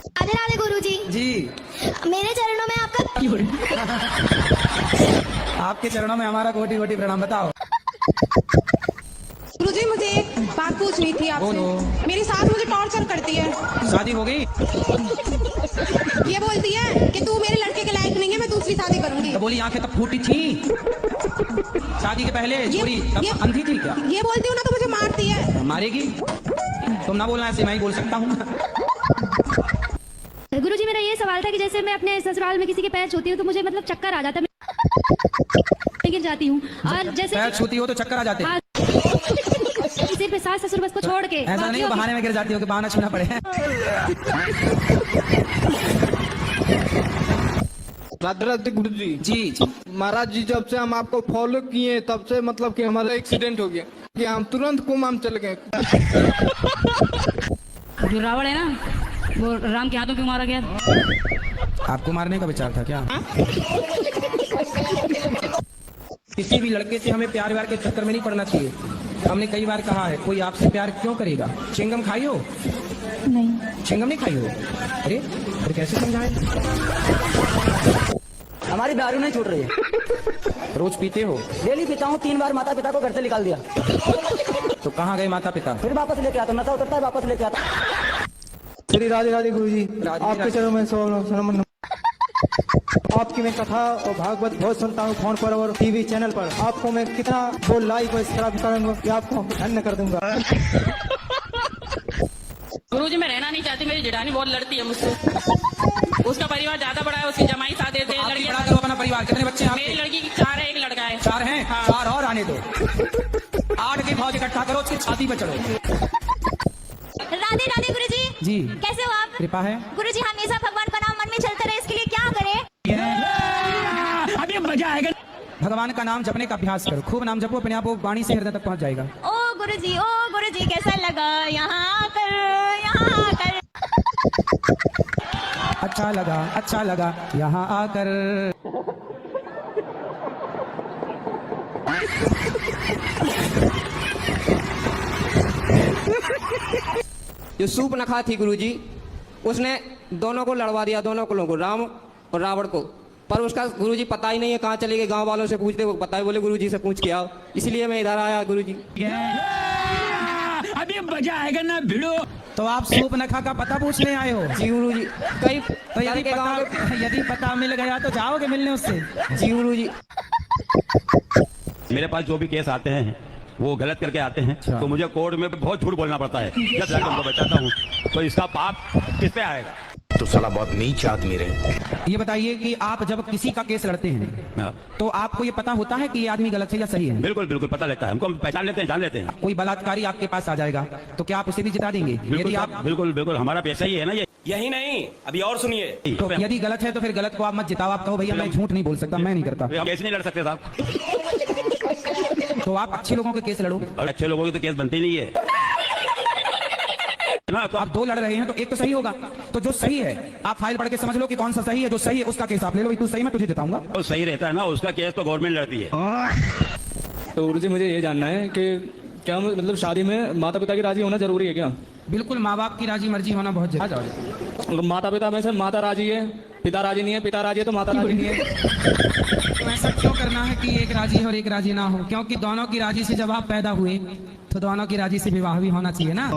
राधे राधे गुरुजी। जी। मेरे चरणों में आपका आपके चरणों में हमारा कोटि कोटि प्रणाम। बताओ। गुरुजी मुझे एक बात पूछनी थी आपसे। बोलो। मेरी सास मुझे टॉर्चर करती है। शादी हो गई? ये बोलती है कि तू मेरे लड़के के लायक नहीं है, मैं दूसरी शादी करूंगी। तो बोली आंखें तब फूटी थी शादी के पहले? छोरी तब अंधी थी क्या? ये बोलती हूँ ना तो मुझे मारती है। मारेगी? तुम ना बोलना, ऐसे मैं ही बोल सकता हूँ। गुरुजी मेरा ये सवाल था कि जैसे मैं अपने ससुराल में किसी के पैर छूती हूँ तो मुझे मतलब चक्कर आ जाता है, मैं गिर जाती हूँ। और जैसे पैर छूती हो तो चक्कर आ जाते हैं? सिर्फ सास ससुर बस को छोड़ के ऐसा नहीं बहाने में गिर जाती हो कि बहाना छूना पड़े। राधे राधे गुरु जी। जी। महाराज जी, जब से हम आपको फॉलो किए तब से मतलब कि हमारा एक्सीडेंट हो गया कि हम तुरंत कुमाम चल गए। जो रावण है ना, वो राम के हाथों क्यों मारा गया? आपको मारने का विचार था क्या? किसी भी लड़के से हमें प्यार व्यार के चक्कर में नहीं पड़ना चाहिए। हमने कई बार कहा है, कोई आपसे प्यार क्यों करेगा? चिंगम खाई हो? नहीं। चिंगम नहीं खाई हो? अरे फिर कैसे समझाए? हमारी दारू नहीं छूट रही है। रोज पीते हो? डेली पीता हूँ, 3 बार माता पिता को घर से निकाल दिया। तो कहाँ गए माता पिता? फिर वापस लेके आता, नशा उतरता है वापस लेके आता। श्री राधे राधे गुरु जी, राधे आपके राधे। चरणों में शरण। आपकी मैं कथा और भागवत बहुत सुनता हूँ फोन पर और टीवी चैनल पर। आपको मैं कितना वो लाइक और सब्सक्राइब करूंगा कि आपको धन्य कर दूंगा। गुरुजी मैं रहना नहीं चाहती, मेरी जेठानी बहुत लड़ती है मुझसे। उसका परिवार ज्यादा बड़ा है, उसकी जमाई साथ देते हैं। आप बड़ा करो अपना परिवार। कितने बच्चे हैं मेरी आपके? लड़की की 4 है, एक लड़का है। 4 हैं? 4 और आने दो। 8 की फौज इकट्ठा करो, उसकी छाती पे चढ़ो। राधे राधे गुरुजी। जी। कैसे हो आप? कृपा है। गुरुजी हमेशा भगवान का नाम मन में चलता रहे, इसके लिए क्या करें? अभी मजा आएगा। भगवान का नाम जपने का अभ्यास करो, खूब नाम जपो, अपने आप वो वाणी से हृदय तक पहुंच जाएगा। ओ गुरुजी कैसा लगा यहाँ आकर, यहाँ आकर? अच्छा लगा यहाँ आकर। जो सूर्पनखा थी गुरुजी, उसने दोनों को लड़वा दिया, दोनों को लोगों, राम और रावण को। पर उसका गुरुजी पता ही नहीं है कहाँ चले गए। गांव वालों से पूछते, वो पता ही, बोले गुरुजी से पूछ के आओ। इसलिए मैं इधर आया गुरुजी। अभी मजा आएगा ना भिड़ो। तो आप सूर्पनखा का पता पूछने आए हो? जी गुरुजी। कई तो यदि पता मिल गया तो जाओगे मिलने उससे? जी गुरुजी। मेरे पास जो भी केस आते हैं वो गलत करके आते हैं। तो मुझे कोर्ट में बहुत झूठ बोलना पड़ता है जब जाकर उनको बचाता हूँ। तो इसका पाप किस पे आएगा? तो साला बहुत नीच आदमी रहे। ये बताइए कि आप जब किसी का केस लड़ते हैं तो आपको ये पता होता है कि ये आदमी गलत है या सही है? बिल्कुल बिल्कुल पता लगता है हमको, हम पहचान लेते हैं, जान लेते हैं। कोई बलात्कारी आपके पास आ जाएगा तो क्या आप उसे भी जिता देंगे? यदि आप बिल्कुल बिल्कुल, हमारा पेशा ही है ना ये। यही नहीं, अभी और सुनिए। तो यदि गलत है तो फिर गलत को आप मत जिताओ। आप कहो भैया मैं झूठ नहीं बोल सकता, मैं नहीं करता। हम कैसे नहीं लड़ सकते साहब? तो आप अच्छे लोगों के केस लड़ो। और अच्छे लोगों की तो केस बनते ही नहीं है ना। तो आप 2 लड़ रहे हैं तो एक तो सही होगा। तो जो सही है आप फाइल पढ़ के समझ लो कि कौन सा सही है। जो सही है उसका केस आप ले लो, तू सही मैं तुझे जिताऊंगा। तो सही रहता है ना, उसका केस तो गवर्नमेंट लड़ती है। तो गुरु जी मुझे ये जानना है कि क्या मतलब शादी में माता पिता की राजी होना जरूरी है क्या? बिल्कुल, माँ बाप की राजी मर्जी होना बहुत जरूरी है। अगर माता पिता में से माता राजी है, पिता राजी नहीं है, पिता राजी है तो माता राजी नहीं है। तो ऐसा क्यों करना है कि एक राजी है और एक राजी ना हो? क्योंकि दोनों की राजी से जब आप पैदा हुए तो दोनों की राजी से विवाह भी होना चाहिए ना।